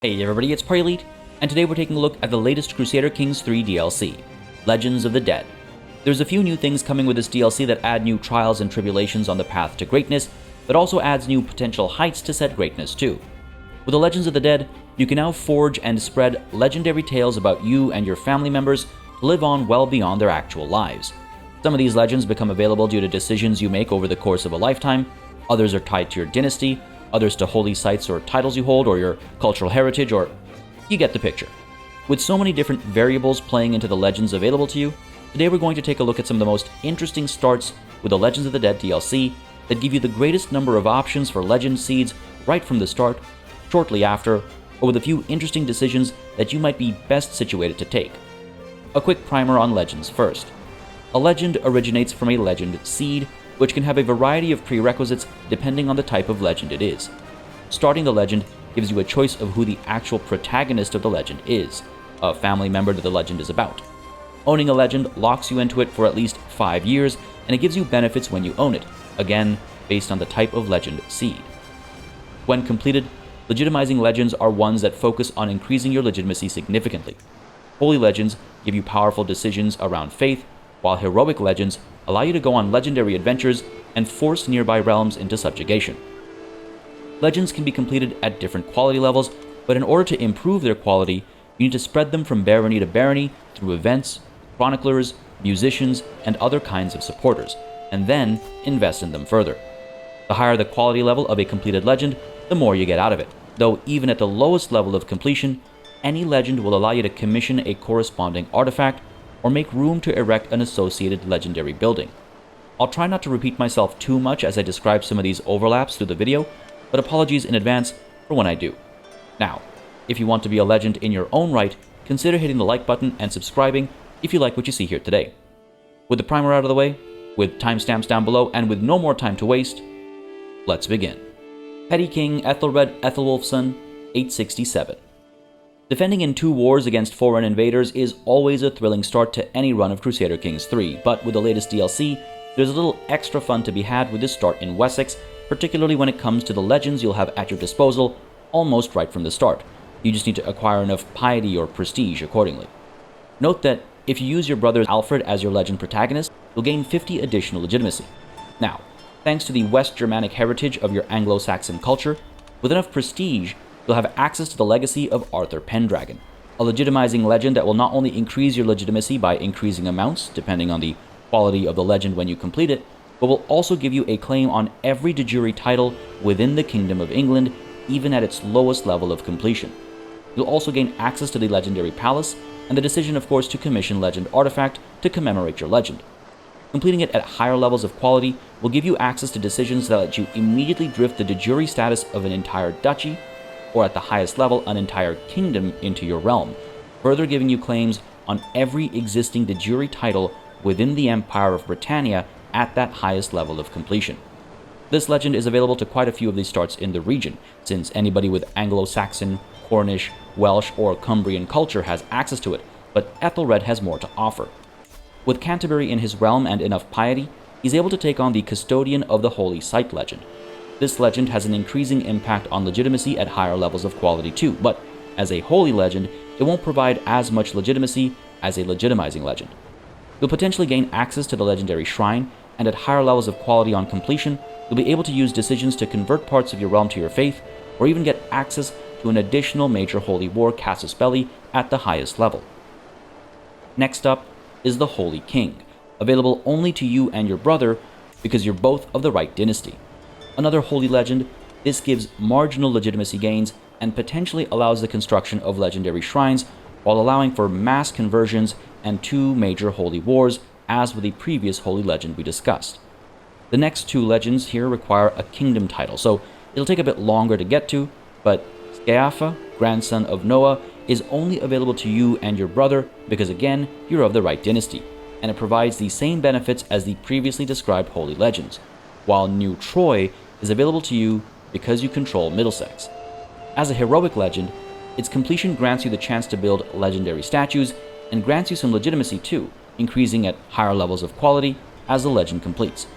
Hey everybody, it's PartyElite, and today we're taking a look at the latest Crusader Kings 3 DLC, Legends of the Dead. There's a few new things coming with this DLC that add new trials and tribulations on the path to greatness, but also adds new potential heights to set greatness too. With the Legends of the Dead, you can now forge and spread legendary tales about you and your family members to live on well beyond their actual lives. Some of these legends become available due to decisions you make over the course of a lifetime, others are tied to your dynasty, others to holy sites or titles you hold or your cultural heritage, or you get the picture. With so many different variables playing into the legends available to you, today we're going to take a look at some of the most interesting starts with the Legends of the Dead DLC that give you the greatest number of options for legend seeds right from the start, shortly after, or with a few interesting decisions that you might be best situated to take. A quick primer on legends first. A legend originates from a legend seed, which can have a variety of prerequisites depending on the type of legend it is. Starting the legend gives you a choice of who the actual protagonist of the legend is, a family member that the legend is about. Owning a legend locks you into it for at least 5 years, and it gives you benefits when you own it, again, based on the type of legend seed. When completed, legitimizing legends are ones that focus on increasing your legitimacy significantly. Holy legends give you powerful decisions around faith, while heroic legends allow you to go on legendary adventures and force nearby realms into subjugation. Legends can be completed at different quality levels, but in order to improve their quality, you need to spread them from barony to barony through events, chroniclers, musicians, and other kinds of supporters, and then invest in them further. The higher the quality level of a completed legend, the more you get out of it, though even at the lowest level of completion, any legend will allow you to commission a corresponding artifact or make room to erect an associated legendary building. I'll try not to repeat myself too much as I describe some of these overlaps through the video, but apologies in advance for when I do. Now, if you want to be a legend in your own right, consider hitting the like button and subscribing if you like what you see here today. With the primer out of the way, with timestamps down below, and with no more time to waste, let's begin. Petty King Æthelred Æthelwulfson, 867. Defending in 2 wars against foreign invaders is always a thrilling start to any run of Crusader Kings 3, but with the latest DLC, there's a little extra fun to be had with this start in Wessex, particularly when it comes to the legends you'll have at your disposal almost right from the start. You just need to acquire enough piety or prestige accordingly. Note that if you use your brother Alfred as your legend protagonist, you'll gain 50 additional legitimacy. Now, thanks to the West Germanic heritage of your Anglo-Saxon culture, with enough prestige, you'll have access to the legacy of Arthur Pendragon, a legitimizing legend that will not only increase your legitimacy by increasing amounts, depending on the quality of the legend when you complete it, but will also give you a claim on every de jure title within the Kingdom of England, even at its lowest level of completion. You'll also gain access to the Legendary Palace, and the decision, of course, to commission Legend Artifact to commemorate your legend. Completing it at higher levels of quality will give you access to decisions that let you immediately drift the de jure status of an entire duchy, or at the highest level, an entire kingdom into your realm, further giving you claims on every existing de jure title within the Empire of Britannia at that highest level of completion. This legend is available to quite a few of these starts in the region, since anybody with Anglo-Saxon, Cornish, Welsh, or Cumbrian culture has access to it, but Æthelred has more to offer. With Canterbury in his realm and enough piety, he's able to take on the Custodian of the Holy Site legend. This legend has an increasing impact on legitimacy at higher levels of quality too, but as a holy legend, it won't provide as much legitimacy as a legitimizing legend. You'll potentially gain access to the legendary shrine, and at higher levels of quality on completion, you'll be able to use decisions to convert parts of your realm to your faith, or even get access to an additional major holy war casus belli at the highest level. Next up is the Holy King, available only to you and your brother because you're both of the right dynasty. Another holy legend, this gives marginal legitimacy gains and potentially allows the construction of legendary shrines while allowing for mass conversions and 2 major holy wars, as with the previous holy legend we discussed. The next 2 legends here require a kingdom title, so it'll take a bit longer to get to, but Sceafa, grandson of Noah, is only available to you and your brother because again, you're of the right dynasty, and it provides the same benefits as the previously described holy legends, while New Troy is available to you because you control Middlesex. As a heroic legend, its completion grants you the chance to build legendary statues and grants you some legitimacy too, increasing at higher levels of quality as the legend completes.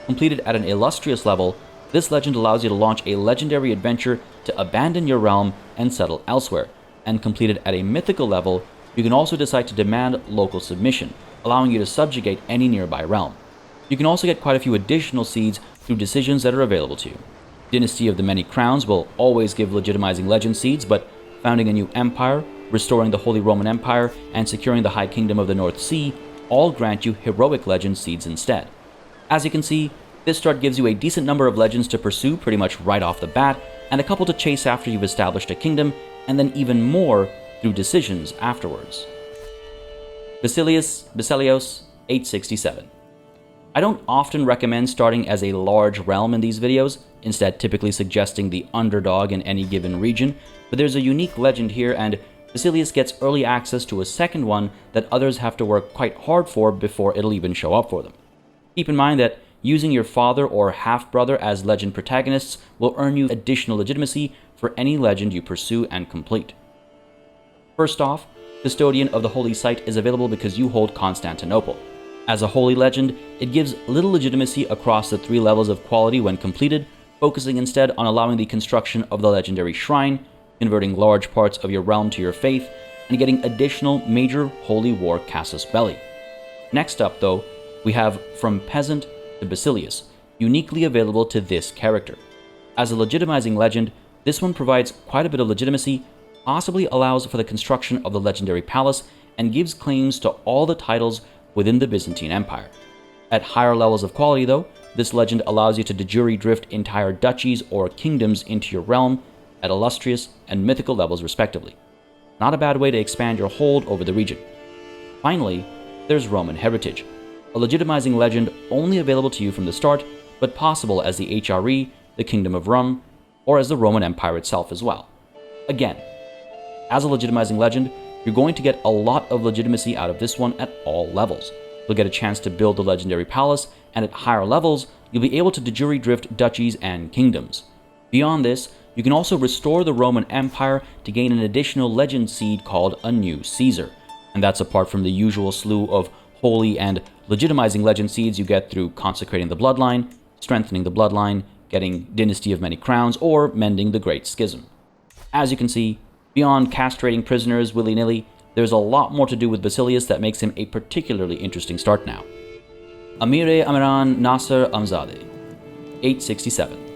Completed at an illustrious level, This legend allows you to launch a legendary adventure to abandon your realm and settle elsewhere, and complete it at a mythical level. You can also decide to demand local submission, allowing you to subjugate any nearby realm. You can also get quite a few additional seeds through decisions that are available to you. Dynasty of the Many Crowns will always give legitimizing legend seeds, but founding a new empire, restoring the Holy Roman Empire, and securing the High Kingdom of the North Sea all grant you heroic legend seeds instead. As you can see, this start gives you a decent number of legends to pursue pretty much right off the bat, and a couple to chase after you've established a kingdom, and then even more through decisions afterwards. Basileus 867. I don't often recommend starting as a large realm in these videos, instead typically suggesting the underdog in any given region, but there's a unique legend here, and Basileus gets early access to a second one that others have to work quite hard for before it'll even show up for them. Keep in mind that using your father or half-brother as legend protagonists will earn you additional legitimacy for any legend you pursue and complete. First off, Custodian of the Holy Site is available because you hold Constantinople. As a holy legend, it gives little legitimacy across the 3 levels of quality when completed, focusing instead on allowing the construction of the legendary shrine, converting large parts of your realm to your faith, and getting additional major holy war casus belli. Next up, though, we have From Peasant to Basileus, uniquely available to this character. As a legitimizing legend, this one provides quite a bit of legitimacy, possibly allows for the construction of the legendary palace, and gives claims to all the titles within the Byzantine Empire. At higher levels of quality, though, this legend allows you to de jure drift entire duchies or kingdoms into your realm at illustrious and mythical levels respectively. Not a bad way to expand your hold over the region. Finally, there's Roman Heritage, a legitimizing legend only available to you from the start, but possible as the HRE, the Kingdom of Rum, or as the Roman Empire itself as well. Again, as a legitimizing legend, you're going to get a lot of legitimacy out of this one at all levels. You'll get a chance to build the legendary palace, and at higher levels, you'll be able to de jure drift duchies and kingdoms. Beyond this, you can also restore the Roman Empire to gain an additional legend seed called a new Caesar, and that's apart from the usual slew of holy and legitimizing legend seeds you get through consecrating the bloodline, strengthening the bloodline, getting Dynasty of Many Crowns, or mending the Great Schism. As you can see, beyond castrating prisoners willy-nilly, there's a lot more to do with Basileus that makes him a particularly interesting start now. Amir-e Amiran Nasr Ahmadzde 867.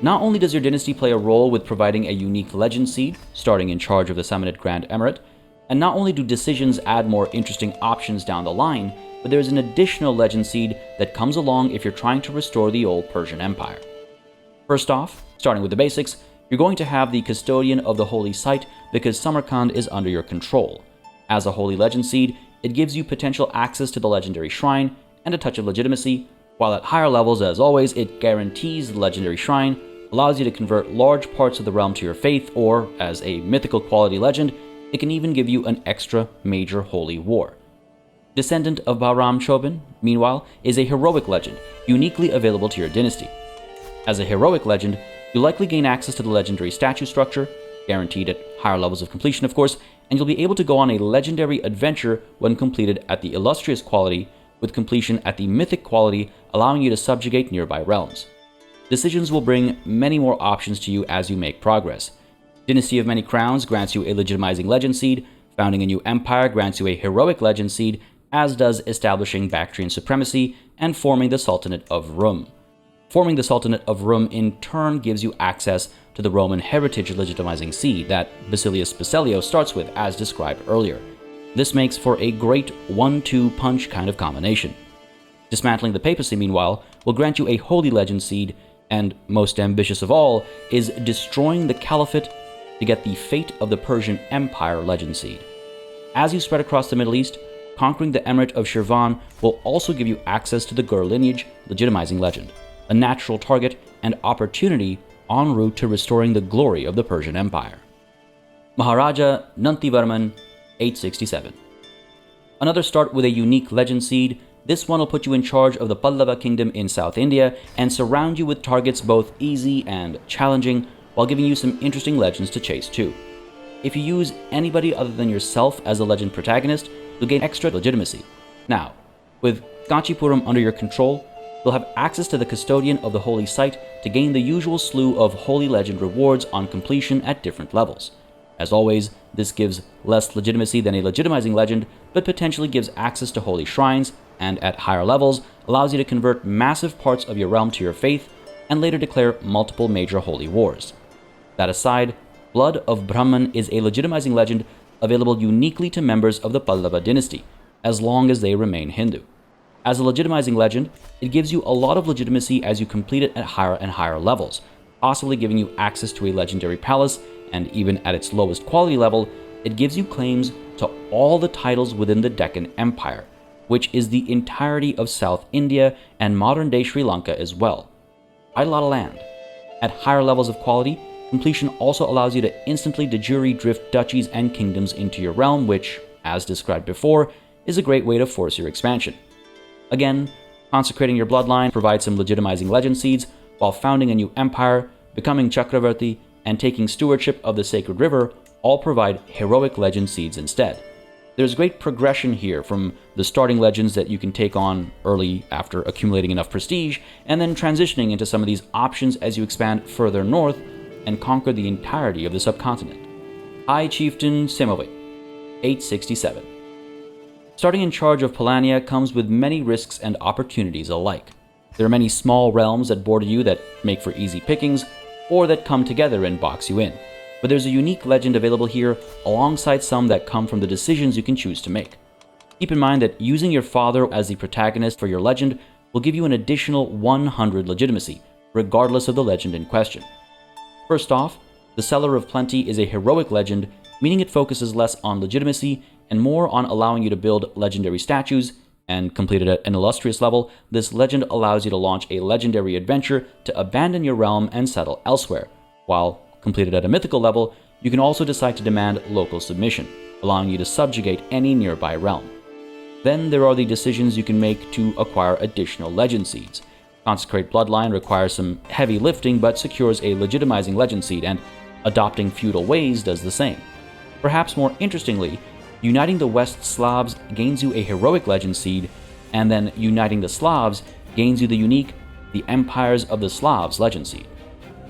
Not only does your dynasty play a role with providing a unique legend seed, starting in charge of the Samanid Grand Emirate, and not only do decisions add more interesting options down the line, but there's an additional legend seed that comes along if you're trying to restore the old Persian Empire. First off, starting with the basics, you're going to have the Custodian of the Holy Site because Samarkand is under your control. As a holy legend seed, it gives you potential access to the legendary shrine and a touch of legitimacy, while at higher levels, as always, it guarantees the legendary shrine, allows you to convert large parts of the realm to your faith, or, as a mythical quality legend, it can even give you an extra major holy war. Descendant of Bahram Chobin, meanwhile, is a heroic legend, uniquely available to your dynasty. As a heroic legend, you'll likely gain access to the legendary statue structure, guaranteed at higher levels of completion of course, and you'll be able to go on a legendary adventure when completed at the illustrious quality, with completion at the mythic quality allowing you to subjugate nearby realms. Decisions will bring many more options to you as you make progress. Dynasty of Many Crowns grants you a legitimizing legend seed, founding a new empire grants you a heroic legend seed, as does establishing Bactrian supremacy and forming the Sultanate of Rum. Forming the Sultanate of Rum in turn gives you access to the Roman heritage legitimizing seed that Basileus Basileios starts with as described earlier. This makes for a great 1-2 punch kind of combination. Dismantling the papacy, meanwhile, will grant you a holy legend seed, and most ambitious of all is destroying the caliphate to get the fate of the Persian Empire legend seed. As you spread across the Middle East, conquering the Emirate of Shirvan will also give you access to the Gur lineage legitimizing legend, a natural target and opportunity en route to restoring the glory of the Persian Empire. Maharaja Nantivarman 867. Another start with a unique legend seed. This one will put you in charge of the Pallava kingdom in South India and surround you with targets both easy and challenging, while giving you some interesting legends to chase too. If you use anybody other than yourself as a legend protagonist, you'll gain extra legitimacy. Now, with Kanchipuram under your control, you'll have access to the Custodian of the Holy Site to gain the usual slew of Holy Legend rewards on completion at different levels. As always, this gives less legitimacy than a legitimizing legend, but potentially gives access to holy shrines, and at higher levels, allows you to convert massive parts of your realm to your faith, and later declare multiple major holy wars. That aside, Blood of Brahman is a legitimizing legend available uniquely to members of the Pallava dynasty, as long as they remain Hindu. As a legitimizing legend, it gives you a lot of legitimacy as you complete it at higher and higher levels, possibly giving you access to a legendary palace, and even at its lowest quality level, it gives you claims to all the titles within the Deccan Empire, which is the entirety of South India and modern-day Sri Lanka as well. Quite a lot of land. At higher levels of quality, completion also allows you to instantly de jure drift duchies and kingdoms into your realm, which, as described before, is a great way to force your expansion. Again, consecrating your bloodline provides some legitimizing legend seeds, while founding a new empire, becoming Chakravarti, and taking stewardship of the sacred river all provide heroic legend seeds instead. There's great progression here from the starting legends that you can take on early after accumulating enough prestige, and then transitioning into some of these options as you expand further north and conquer the entirety of the subcontinent. High Chieftain Siemowit, 867. Starting in charge of Polania comes with many risks and opportunities alike. There are many small realms that border you that make for easy pickings, or that come together and box you in. But there's a unique legend available here alongside some that come from the decisions you can choose to make. Keep in mind that using your father as the protagonist for your legend will give you an additional 100 legitimacy, regardless of the legend in question. First off, the Seller of Plenty is a heroic legend, meaning it focuses less on legitimacy and more on allowing you to build legendary statues, and completed at an illustrious level, this legend allows you to launch a legendary adventure to abandon your realm and settle elsewhere, while completed at a mythical level, you can also decide to demand local submission, allowing you to subjugate any nearby realm. Then there are the decisions you can make to acquire additional legend seeds. Consecrate Bloodline requires some heavy lifting but secures a legitimizing legend seed, and adopting feudal ways does the same. Perhaps more interestingly, uniting the West Slavs gains you a heroic legend seed, and then uniting the Slavs gains you the unique The Empires of the Slavs legend seed.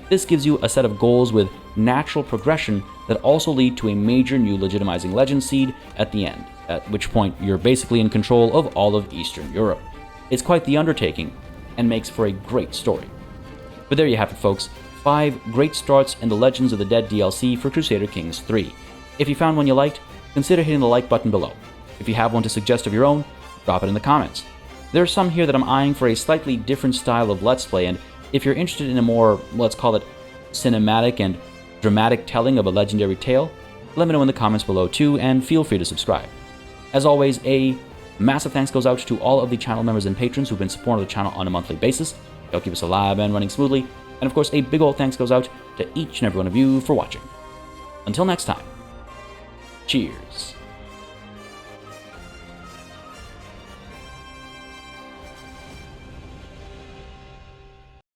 This gives you a set of goals with natural progression that also lead to a major new legitimizing legend seed at the end, at which point you're basically in control of all of Eastern Europe. It's quite the undertaking, and makes for a great story. But there you have it, folks. 5 great starts in the Legends of the Dead DLC for Crusader Kings 3. If you found one you liked, consider hitting the like button below. If you have one to suggest of your own, drop it in the comments. There are some here that I'm eyeing for a slightly different style of Let's Play, and if you're interested in a more, let's call it, cinematic and dramatic telling of a legendary tale, let me know in the comments below too, and feel free to subscribe. As always, a massive thanks goes out to all of the channel members and patrons who've been supporting the channel on a monthly basis. They'll keep us alive and running smoothly, and of course a big old thanks goes out to each and every one of you for watching. Until next time, cheers.